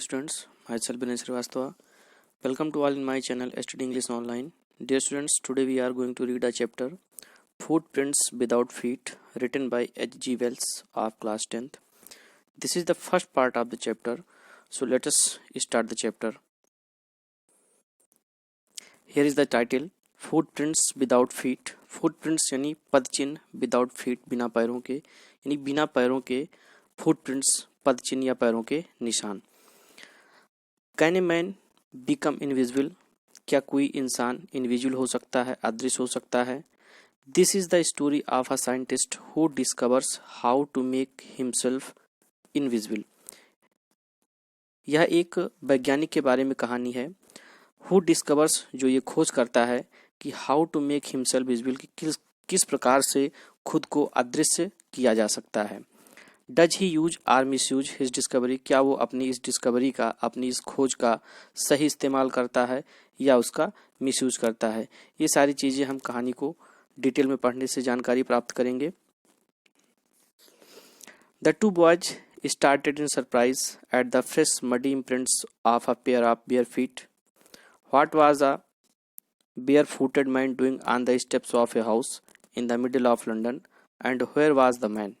students, myself Binay Srivastava. Welcome to all in my channel Study English Online. Dear students, today we are going to read a chapter Footprints Without Feet, written by H.G. Wells of class 10th. This is the first part of the chapter, so let us start the chapter. Here is the title, Footprints Without Feet. Footprints यानी पदचिन्ह, without feet बिना पैरों के, यानी बिना पैरों के footprints पदचिन्ह या पैरों के निशान. Can a man become invisible? क्या कोई इंसान इनविजिबल हो सकता है, अदृश्य हो सकता है? This is the story of a scientist who discovers how to make himself invisible. यह एक वैज्ञानिक के बारे में कहानी है. हु डिस्कवर्स, जो ये खोज करता है कि how to make himself visible, कि किस प्रकार से खुद को अदृश्य किया जा सकता है. Does he use or misuse his discovery? क्या वो अपनी इस डिस्कवरी का, अपनी इस खोज का सही इस्तेमाल करता है या उसका मिस यूज करता है? ये सारी चीजें हम कहानी को डिटेल में पढ़ने से जानकारी प्राप्त करेंगे. The two boys started in surprise at the fresh muddy imprints of a pair of bare feet. What was a bear footed man doing on the steps of a house in the middle of London and where was the man?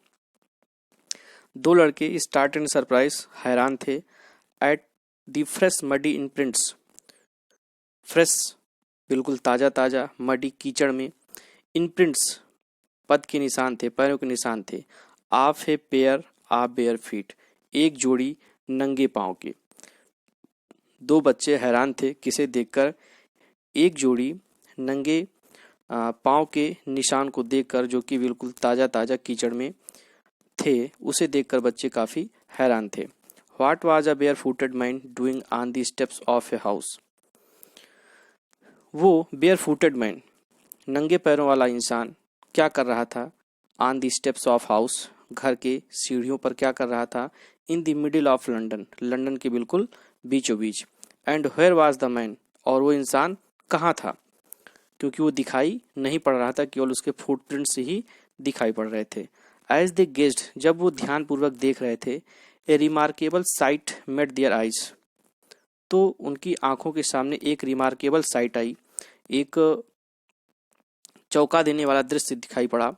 दो लड़के start in surprise, हैरान थे, at the fresh muddy imprints, fresh बिल्कुल ताज़ा ताज़ा, muddy कीचड़ में, imprints पद के निशान थे, पैरों के निशान थे, of a pair of bare feet, एक जोड़ी नंगे पाँव के. दो बच्चे हैरान थे किसे देखकर? एक जोड़ी नंगे पाँव के निशान को देखकर, जो कि बिल्कुल ताज़ा ताज़ा कीचड़ में थे. उसे देखकर बच्चे काफी हैरान थे. What was a bear footed man doing on the steps of a house? वो बेयर फूटेड मैन, नंगे पैरों वाला इंसान क्या कर रहा था? On the steps of house, घर के सीढ़ियों पर क्या कर रहा था? In the middle of London, London के बिल्कुल बीचों बीच. And where was the man, और वो इंसान कहाँ था? क्योंकि वो दिखाई नहीं पड़ रहा था, केवल उसके फुटप्रिंट्स ही दिखाई पड़ रहे थे. एज दे गेज्ड, जब वो ध्यानपूर्वक देख रहे थे, a remarkable sight met their eyes, तो उनकी आंखों के सामने एक रिमार्केबल साइट आई, एक चौंका देने वाला दृश्य दिखाई पड़ा.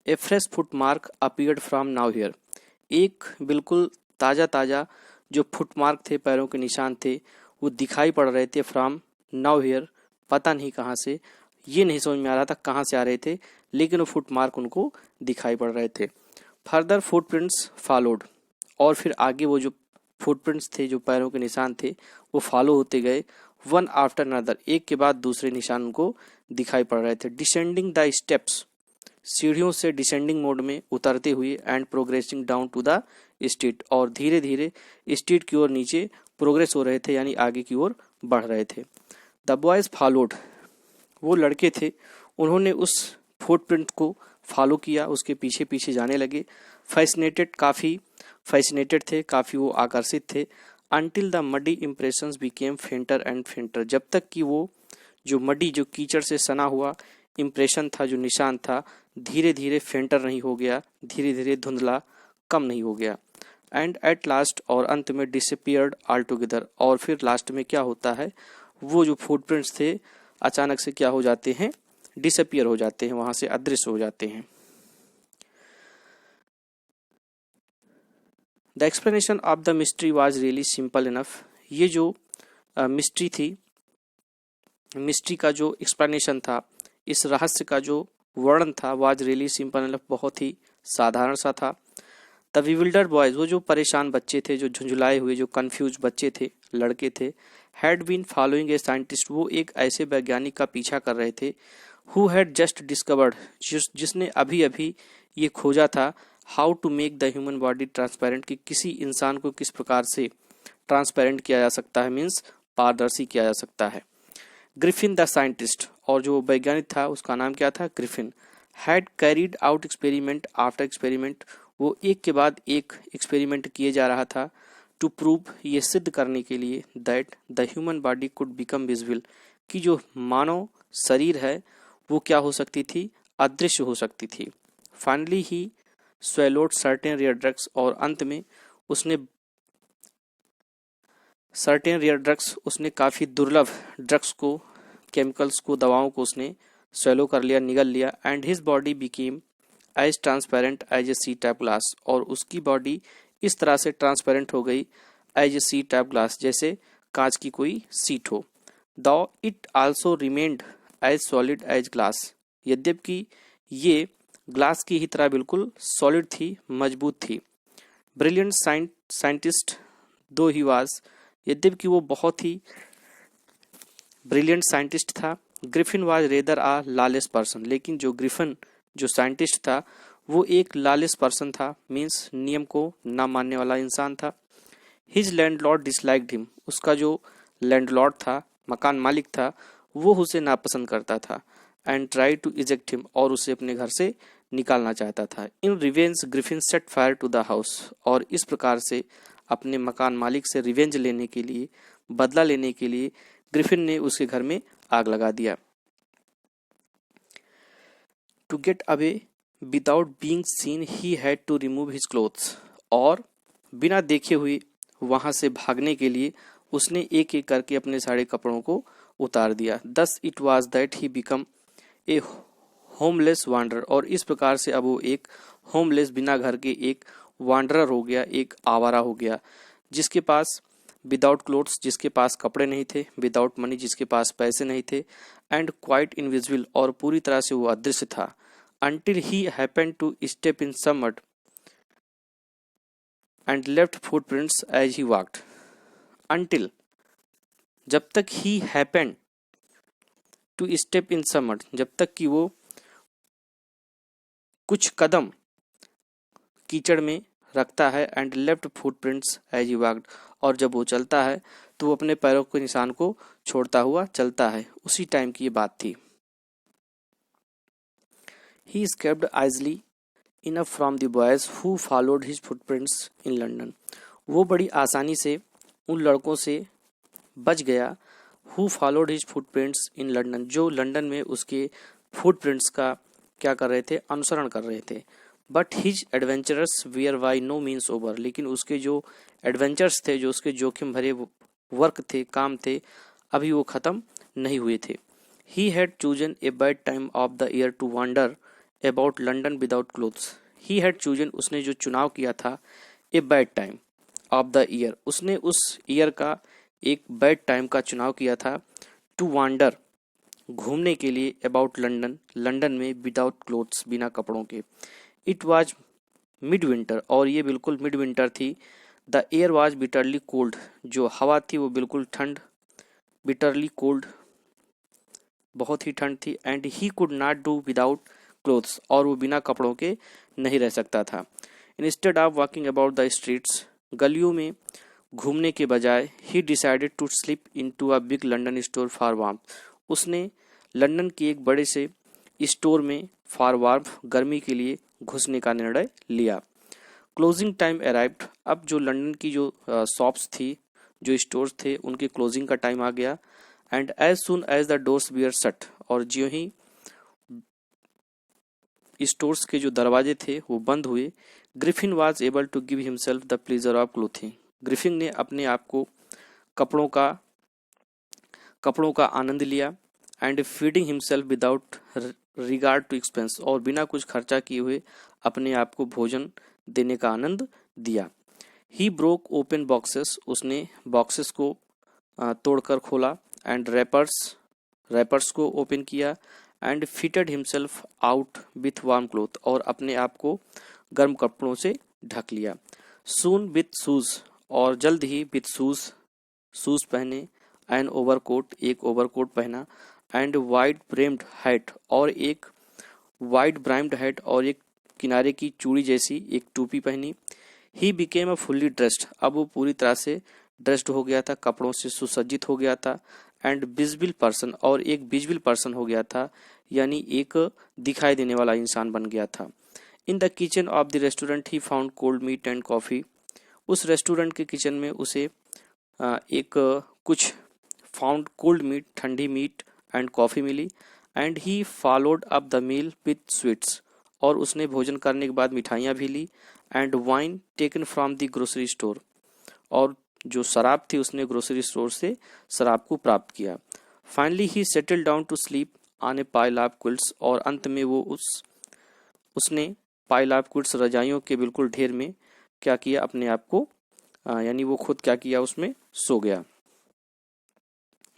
A fresh footmark appeared from nowhere, एक बिल्कुल ताज़ा ताज़ा जो फुटमार्क थे, पैरों के निशान थे, वो दिखाई पड़ रहे थे. फ्रॉम नाउ हियर, पता नहीं कहाँ से, ये नहीं समझ में आ रहा था कहाँ से आ रहे थे, लेकिन वो फुटमार्क उनको दिखाई पड़ रहे थे. फर्दर फुटप्रिंट्स फॉलोड, और फिर आगे वो जो फुटप्रिंट्स थे, जो पैरों के निशान थे, वो फॉलो होते गए. वन आफ्टर अनदर, एक के बाद दूसरे निशान उनको दिखाई पड़ रहे थे. डिसेंडिंग द स्टेप्स, सीढ़ियों से डिसेंडिंग मोड में उतरते हुए. And progressing down to the street, और धीरे धीरे स्ट्रीट की ओर नीचे प्रोग्रेस हो रहे थे, यानी आगे की ओर बढ़ रहे थे. द बॉयज फॉलोड, वो लड़के थे, उन्होंने उस फुटप्रिंट को फॉलो किया, उसके पीछे पीछे जाने लगे. फैसिनेटेड, काफ़ी फैसिनेटेड थे, काफ़ी वो आकर्षित थे. Until the muddy impressions became फेंटर and फेंटर, जब तक कि वो जो मडी, जो कीचड़ से सना हुआ इम्प्रेशन था, जो निशान था, धीरे धीरे फेंटर नहीं हो गया, धीरे धीरे धुंधला, कम नहीं हो गया. एंड एट लास्ट, और अंत में डिसअपीयर्ड ऑल टुगेदर, और फिर लास्ट में क्या होता है, वो जो फुटप्रिंट्स थे अचानक से क्या हो जाते हैं? डिसअपीयर हो जाते हैं, वहां से अदृश्य हो जाते हैं. The explanation of the mystery was really simple enough, ये जो मिस्ट्री थी, मिस्ट्री का जो एक्सप्लेनेशन था, इस रहस्य का जो वर्णन था, वाज रियली सिंपल इनफ, बहुत ही साधारण सा था. द विविल्डर्ड बॉयज, वो जो परेशान बच्चे थे, जो झुंझुलाए हुए, जो कंफ्यूज बच्चे थे, लड़के थे, had been following a scientist, वो एक ऐसे वैज्ञानिक का पीछा कर रहे थे, हु हैड जस्ट डिस्कवर्ड, जिसने अभी अभी ये खोजा था, how to make the human body transparent, कि किसी इंसान को किस प्रकार से ट्रांसपेरेंट किया जा सकता है, मीन्स पारदर्शी किया जा सकता है. ग्रिफिन द साइंटिस्ट, और जो वैज्ञानिक था उसका नाम क्या था? Griffin. Had carried out experiment after experiment, वो एक के बाद एक एक्सपेरिमेंट किए जा रहा था. टू प्रूव, ये सिद्ध करने के लिए, that the human body could become visible, कि जो मानव शरीर है वो क्या हो सकती थी? अदृश्य हो सकती थी. Finally he swallowed certain rare drugs, और अंत में उसने सर्टेन रेयर ड्रग्स, उसने काफ़ी दुर्लभ ड्रग्स को, केमिकल्स को, दवाओं को उसने स्वेलो कर लिया, निगल लिया। And his body became as transparent as a sea type glass, और उसकी बॉडी इस तरह से ट्रांसपेरेंट हो गई as a sea type glass, जैसे कांच की कोई सीट हो। Though it also remained as solid as glass, यद्यपि ये ग्लास की ही तरह बिल्कुल सॉलिड थी, मजबूत थी। ब्रिलियंट साइंटिस्ट दो ही वाज, यद्यपि वो बहुत ही ब्रिलियंट साइंटिस्ट था। Griffin was rather a lawless person, लेकिन जो ग्रिफिन जो साइंटिस्ट था वो एक लॉलेस पर्सन था, मीन्स नियम को ना मानने वाला इंसान था। हिज लैंडलॉर्ड डिसलाइक्ड हिम, उसका जो लैंडलॉर्ड था, मकान मालिक था, वो उसे नापसंद करता था। And try to eject him, और उसे अपने घर से निकालना चाहता था। In revenge Griffin set fire to the house, और इस प्रकार से अपने मकान मालिक से रिवेंज लेने के लिए, बदला लेने के लिए ग्रिफिन ने उसके घर में आग लगा दिया। To get away without being seen he had to remove his clothes, और बिना देखे हुए वहां से भागने के लिए उसने एक एक करके अपने सारे कपड़ों को उतार दिया। Thus it was that he become a homeless wanderer, और इस प्रकार से अब वो एक होमलेस, बिना घर के एक वांडरर हो गया, एक आवारा हो गया, जिसके पास विदाउट क्लोथ्स, जिसके पास कपड़े नहीं थे, विदाउट मनी, जिसके पास पैसे नहीं थे, एंड क्वाइट इनविजिबल, और पूरी तरह से वो अदृश्य था। until he happened to step in some mud and left footprints as he walked. Until, जब तक he happened to step in some mud, जब तक कि वो कुछ कदम कीचड़ में रखता है, and left footprints as he walked, और जब वो चलता है तो वो अपने पैरों के निशान को छोड़ता हुआ चलता है। उसी टाइम की ये बात थी। He escaped easily enough from the boys who followed his footprints in London. वो बड़ी आसानी से उन लड़कों से बच गया, who followed his footprints in London, जो लंदन में उसके फुटप्रिंट्स का क्या कर रहे थे, अनुसरण कर रहे थे। But his adventures were by no means over, लेकिन उसके जो एडवेंचर्स थे, जो उसके जोखिम भरे वर्क थे, काम थे, अभी वो ख़त्म नहीं हुए थे। He had chosen a bad time of the year to wander about London without clothes. He had chosen, उसने जो चुनाव किया था, a bad time of the year, उसने उस ईयर का एक बैड टाइम का चुनाव किया था, टू वांडर, घूमने के लिए, अबाउट लंडन, लंदन में, विदाउट क्लोथ्स, बिना कपड़ों के। इट वाज मिड विंटर, और ये बिल्कुल मिड विंटर थी। The air was bitterly cold, जो हवा थी वो बिल्कुल ठंड, बिटरली कोल्ड, बहुत ही ठंड थी। And he could not do without clothes, और वो बिना कपड़ों के नहीं रह सकता था। Instead of walking about the streets, गलियों में घूमने के बजाय, he decided to slip into a big London store for warmth, उसने लंदन के एक बड़े से स्टोर में फॉर वार्मथ, गर्मी के लिए घुसने का निर्णय लिया। क्लोजिंग टाइम अराइव्ड, अब जो लंदन की जो शॉप्स थी, जो स्टोर्स थे, उनके क्लोजिंग का टाइम आ गया। And as soon as the doors were shut, और ज्यों ही स्टोर्स के जो दरवाजे थे वो बंद हुए, Griffin was able to give himself the pleasure of clothing, Griffin ने अपने आप को कपड़ों का आनंद लिया। And feeding himself without regard to expense, और बिना कुछ खर्चा किए हुए अपने आप को भोजन देने का आनंद दिया। ही ब्रोक ओपन बॉक्सेस, उसने बॉक्सेस को तोड़कर खोला। एंड रैपर्स को ओपन किया। And fitted himself out with warm cloth, और अपने आप को गर्म कपड़ों से ढक लिया। सून विथ शूज, और जल्द ही विथ शूज पहने। एंड ओवरकोट, एक ओवरकोट पहना। एंड वाइड ब्रेम्ड हैट, और एक वाइड ब्राइम्ड हैट, और एक किनारे की चूड़ी जैसी एक टोपी पहनी। He became a fully dressed, अब वो पूरी तरह से ड्रेस्ड हो गया था, कपड़ों से सुसज्जित हो गया था। एंड विजिबल पर्सन, और एक विजिबल पर्सन हो गया था, यानी एक दिखाई देने वाला इंसान बन गया था। In the kitchen of the restaurant he found cold meat and coffee, उस रेस्टोरेंट के किचन में उसे कुछ फाउंड कोल्ड मीट, ठंडी मीट, एंड कॉफ़ी मिली। And he followed up the meal with sweets, और उसने भोजन करने के बाद मिठाइयाँ भी ली। And wine taken from the grocery store, और जो शराब थी उसने ग्रोसरी स्टोर से शराब को प्राप्त किया। Finally he settle down to sleep on a pile of quilts, और अंत में वो उसने पाइल ऑफ क्विल्ट्स रजाइयों के बिल्कुल ढेर में क्या किया, अपने आप को यानी वो खुद क्या किया, उसमें सो गया।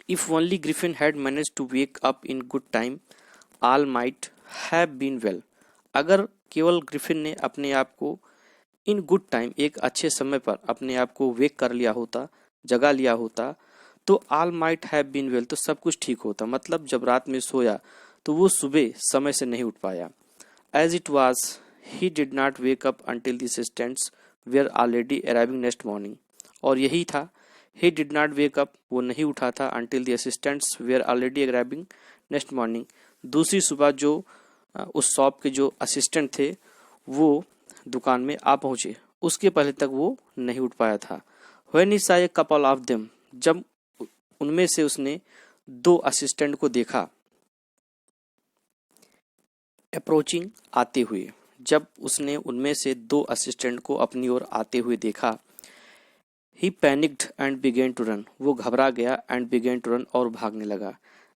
If only Griffin had manage to wake up in good time all might have been well. अगर केवल ग्रिफिन ने अपने आप को इन गुड टाइम, एक अच्छे समय पर अपने आप को वेक कर लिया होता, जगा लिया होता, तो all might have been well, तो सब कुछ ठीक होता। मतलब जब रात में सोया तो वो सुबह समय से नहीं उठ पाया। As it was he did not wake up until the assistants were already arriving next morning. और यही था, he did not wake up, वो नहीं उठा था, until the assistants were already arriving next morning, दूसरी सुबह जो उस शॉप के जो असिस्टेंट थे वो दुकान में आ पहुंचे, उसके पहले तक वो नहीं उठ पाया था। When he saw a couple of them, जब उनमें से उसने दो असिस्टेंट को देखा, अप्रोचिंग, आते हुए, जब उसने उनमें से दो असिस्टेंट को अपनी ओर आते हुए देखा, he panicked and began to run, वो घबरा गया, एंड बिगेन टू रन, और भागने लगा।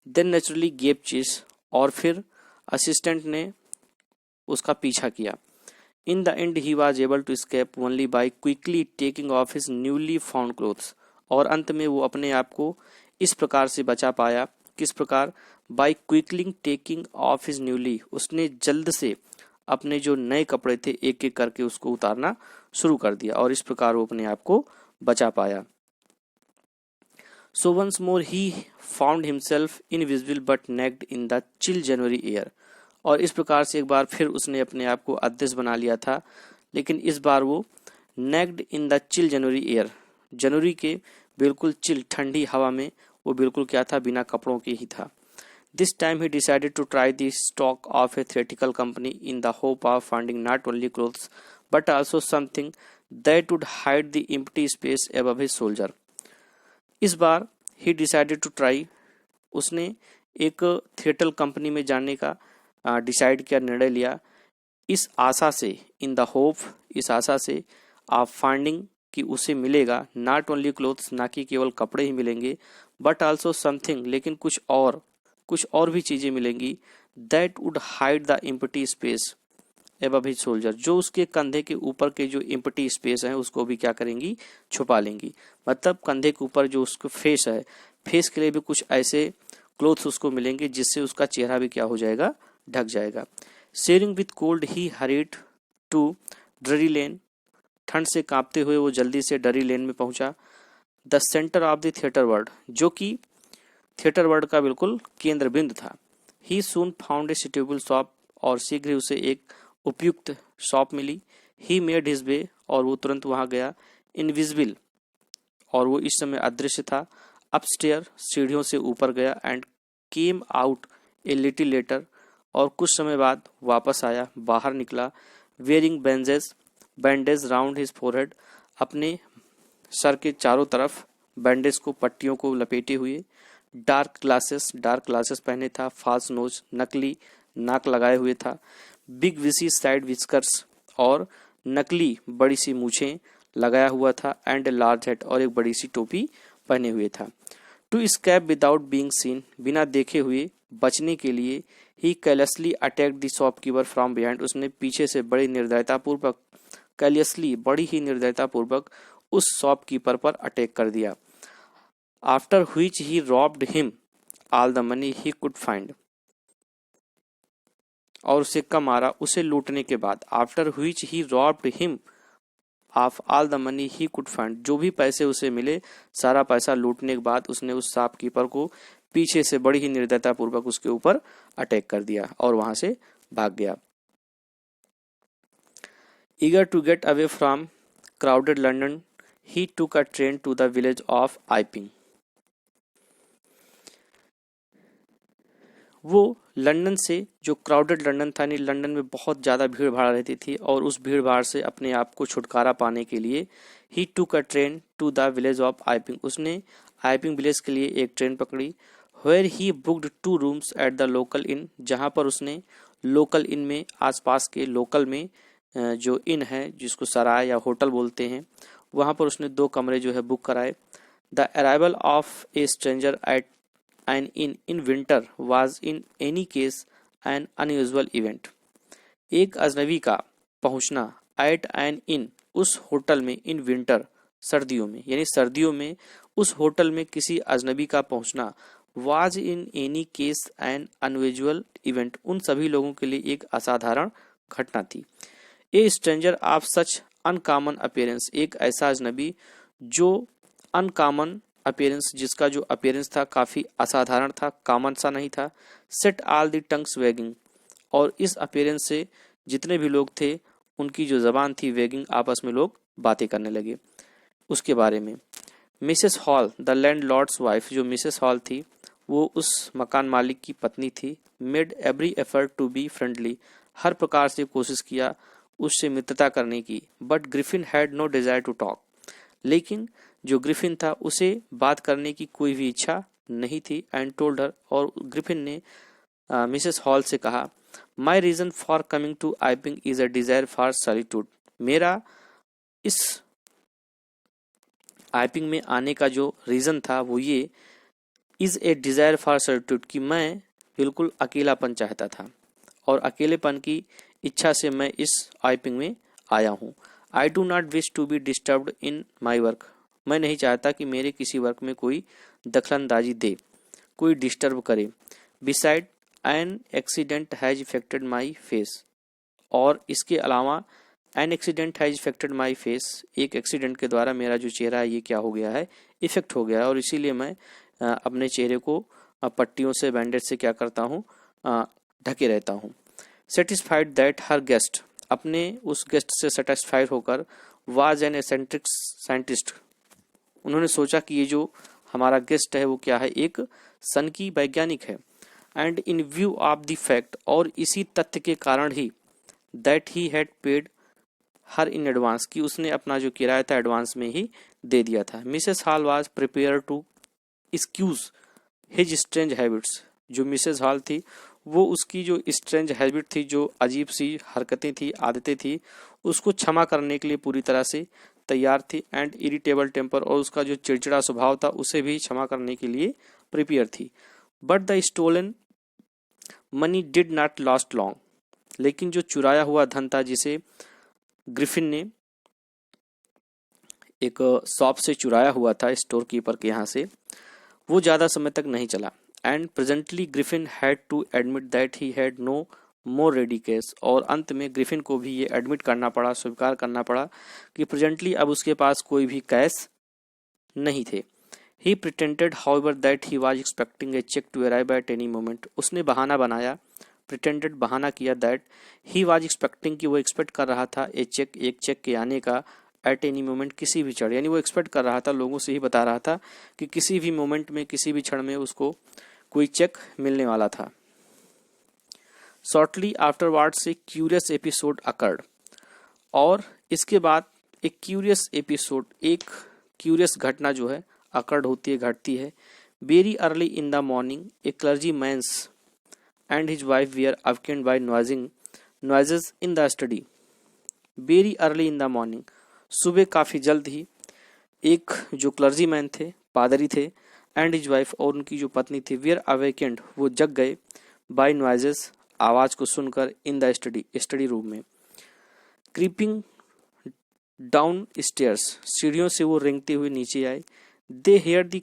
देन नेचुरली गेव चेस, और फिर असिस्टेंट ने उसका पीछा किया। In the end he was able to escape only by quickly taking off his newly found clothes, और अंत में वो अपने आप को इस प्रकार से बचा पाया। किस प्रकार? By quickly taking off his newly, उसने जल्द से अपने जो नए कपड़े थे एक एक करके उसको उतारना शुरू कर दिया, और इस प्रकार वो अपने आप को बचा पाया। So once more he found himself invisible but naked in the chill January air, और इस प्रकार से एक बार फिर उसने अपने आप को अदृश्य बना लिया था, लेकिन इस बार वो naked in the chill January air, जनवरी के बिल्कुल चिल ठंडी हवा में वो बिल्कुल क्या था, बिना कपड़ों के ही था। This time he decided to try the stock of a theatrical company in the hope of finding not only clothes but also something that would hide the empty space above his shoulder. इस बार he decided to try, उसने एक theatre company में जाने का decide किया, निर्णय लिया, इस आशा से, इन द होप, इस आशा से, आप फाइंडिंग कि उसे मिलेगा नॉट ओनली क्लोथ्स, ना कि केवल कपड़े ही मिलेंगे, बट आल्सो समथिंग, लेकिन कुछ और भी चीजें मिलेंगी, that would hide the empty space above his shoulder, जो उसके कंधे के ऊपर के जो एम्प्टी स्पेस है उसको भी क्या करेंगी, छुपा लेंगी। मतलब कंधे के ऊपर जो उसका फेस है, फेस के लिए भी कुछ ऐसे क्लोथ्स उसको मिलेंगे जिससे उसका चेहरा भी क्या हो जाएगा, ढक जाएगा। Sharing with cold he hurried to Drury Lane, ठंड से कांपते हुए वो जल्दी से डरी लेन में पहुंचा। The centre of the theatre world, जो कि थिएटर वर्ल्ड का बिल्कुल केंद्र बिंदु था। He soon found a suitable shop, और शीघ्र ही उसे एक उपयुक्त शॉप मिली। ही मेड हिज वे, और वो तुरंत वहां गया। इनविजिबल, और वो इस समय अदृश्य था। अपस्टेयर, सीढ़ियों से ऊपर गया। And came out a little letter, और कुछ समय बाद वापस आया, बाहर निकला। Wearing bandage round his forehead, अपने सर के चारों तरफ बैंडेज को, पट्टियों को लपेटे हुए। डार्क ग्लासेस पहने था। फाल्स नोज, नकली नाक लगाए हुए था। बिग विसी साइड विस्कर्स, और नकली बड़ी सी मूछें लगाया हुआ था। एंड ए लार्ज हेड, और एक बड़ी सी टोपी पहने हुए था। To escape without being seen, बिना देखे हुए बचने के लिए, he callously attacked the shopkeeper from behind, उसने पीछे से बड़ी ही निर्दयतापूर्वक उस शॉपकीपर पर अटैक कर दिया। After which he robbed him all the money he could find, और उसे कम मारा, उसे लूटने के बाद। After which he robbed him of all the money he could find, जो भी पैसे उसे मिले, सारा पैसा लूटने के बाद उसने उस शॉपकीपर को पीछे से बड़ी ही निर्दयतापूर्वक उसके ऊपर अटैक कर दिया और वहां से भाग गया। Eager to get away from crowded London, he took a train to the village of Iping. वो लंदन से, जो क्राउडेड लंदन था, नहीं, लंदन में बहुत ज़्यादा भीड़ भाड़ रहती थी, और उस भीड़ भाड़ से अपने आप को छुटकारा पाने के लिए he took a train to the village of Iping, उसने आइपिंग विलेज के लिए एक ट्रेन पकड़ी। Where he booked 2 rooms at the local inn, जहाँ पर उसने लोकल इन में, आसपास के लोकल में जो इन है, जिसको सराय या होटल बोलते हैं, वहाँ पर उसने 2 कमरे जो है बुक कराए। The arrival of A stranger eight N in winter was in any case N unusual event. एक अजनबी का पहुंचना एट एन इन उस होटल में, इन विंटर सर्दियों में, यानी सर्दियों में उस होटल में किसी अजनबी का पहुंचना was in any case N unusual event, उन सभी लोगों के लिए एक असाधारण घटना थी। ए stranger of such uncommon appearance, एक ऐसा अजनबी जो अनकॉमन अपीयरेंस, जिसका जो अपीयरेंस था काफी असाधारण था, कॉमन सा नहीं था। Set all the tongues waging, और इस अपीयरेंस से जितने भी लोग थे उनकी जो जबान थी वैगिंग, आपस में लोग बातें करने लगे उसके बारे में। Mrs Hall the landlord's wife, जो मिसेस हॉल थी वो उस मकान मालिक की पत्नी थी। Made every effort to be friendly, हर प्रकार से कोशिश किया उससे मित्रता करने की। But Griffin had no desire to talk, लेकिन जो ग्रिफिन था उसे बात करने की कोई भी इच्छा नहीं थी। एंड टोल्ड हर, और ग्रिफिन ने मिसेस हॉल से कहा, my reason for coming to Iping is a desire for solitude, मेरा इस आइपिंग में आने का जो रीजन था वो ये, is a Dzire for solitude, कि मैं बिल्कुल अकेलापन चाहता था और अकेलेपन की इच्छा से मैं इस आइपिंग में आया हूँ। I do not wish to be disturbed in my work, मैं नहीं चाहता कि मेरे किसी वर्क में कोई दखलंदाजी दे, कोई डिस्टर्ब करे। Beside an accident has affected my face, और इसके अलावा an accident has affected my face, एक एक्सीडेंट के द्वारा मेरा जो चेहरा है ये क्या हो गया है, इफेक्ट हो गया है, और इसीलिए मैं अपने चेहरे को पट्टियों से, बैंडेज से क्या करता हूँ, ढके रहता हूँ। सेटिस्फाइड दैट हर गेस्ट, अपने उस गेस्ट से सेटिस्फाइड होकर, वाज एन एसेंट्रिक साइंटिस्ट, उन्होंने सोचा कि ये जो हमारा गेस्ट है वो क्या है, एक सन की वैज्ञानिक है। And in view of the fact, और इसी तथ्य के कारण ही, that he had paid her in advance, की उसने अपना जो किराया था एडवांस में ही दे दिया था। Mrs Hall was prepare to excuse his strange habits, जो मिसेस हॉल थी वो उसकी जो स्ट्रेंज हैबिट थी, जो अजीब सी हरकतें थी, आदतें थी, उसको क्षमा करने के लिए पूरी तरह से तैयार थी। एंड इरिटेबल टेम्पर, और उसका जो चिड़चिड़ा स्वभाव था उसे भी क्षमा करने के लिए प्रिपेयर थी। But the stolen money did not last long, लेकिन जो चुराया हुआ धन था, जिसे ग्रिफिन ने एक शॉप से चुराया हुआ था स्टोर कीपर के यहाँ से, वो ज्यादा समय तक नहीं चला। And presently Griffin had to admit that he had no more ready cash, और अंत में ग्रिफिन को भी ये एडमिट करना पड़ा, स्वीकार करना पड़ा कि प्रेजेंटली अब उसके पास कोई भी कैश नहीं थे। He pretended however that he was expecting a cheque to arrive at any moment, उसने बहाना बनाया, प्रिटेंडेड बहाना किया, दैट ही वाज एक्सपेक्टिंग, कि वो एक्सपेक्ट कर रहा था, ए चेक, एक चेक के आने का, एट एनी मोमेंट, किसी भी क्षण, यानी वो एक्सपेक्ट कर रहा था, लोगों से ही बता रहा था कि किसी भी मोमेंट में, किसी भी क्षण में उसको कोई चेक मिलने वाला था। शॉर्टली आफ्टरवर्ड्स ए क्यूरियस एपिसोड अकर्ड, और इसके बाद एक क्यूरियस एपिसोड, एक क्यूरियस घटना जो है अकर्ड होती है, घटती है। Very early in the morning a clergyman's and his wife were awakened by noises in the study. Very early in the morning, सुबह काफी जल्द ही एक जो क्लर्जी मैन थे, पादरी थे, एंड हिज वाइफ, और उनकी जो पत्नी थी, वेयर अवेकेंड, वो जग गए, बाय नॉइजेस, आवाज को सुनकर, इन द स्टडी रूम में। क्रीपिंग डाउन स्टेयर्स, सीढ़ियों से वो रेंगते हुए नीचे आए। They hear the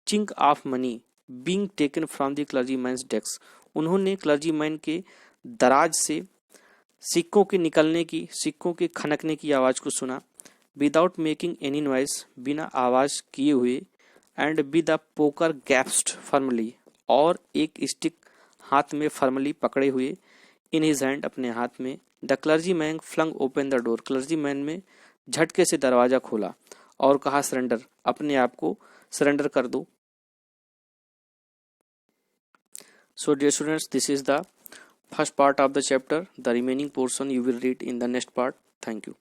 chink of money being taken from the clergy man's desk, उन्होंने क्लर्जी मैन के दराज से सिक्कों के निकलने की, सिक्कों के खनकने की आवाज को सुना। विदाउट मेकिंग एनी नॉइज, बिना आवाज किए हुए। And with the poker grasped firmly, और एक स्टिक हाथ में फर्मली पकड़े हुए, इन हिज हैंड, अपने हाथ में। The clergyman flung open the door, clergyman में झटके से दरवाजा खोला और कहा, सरेंडर, अपने आप को सरेंडर कर दो। So dear students, this is the first part of the chapter. The remaining portion you will read in the next part. Thank you.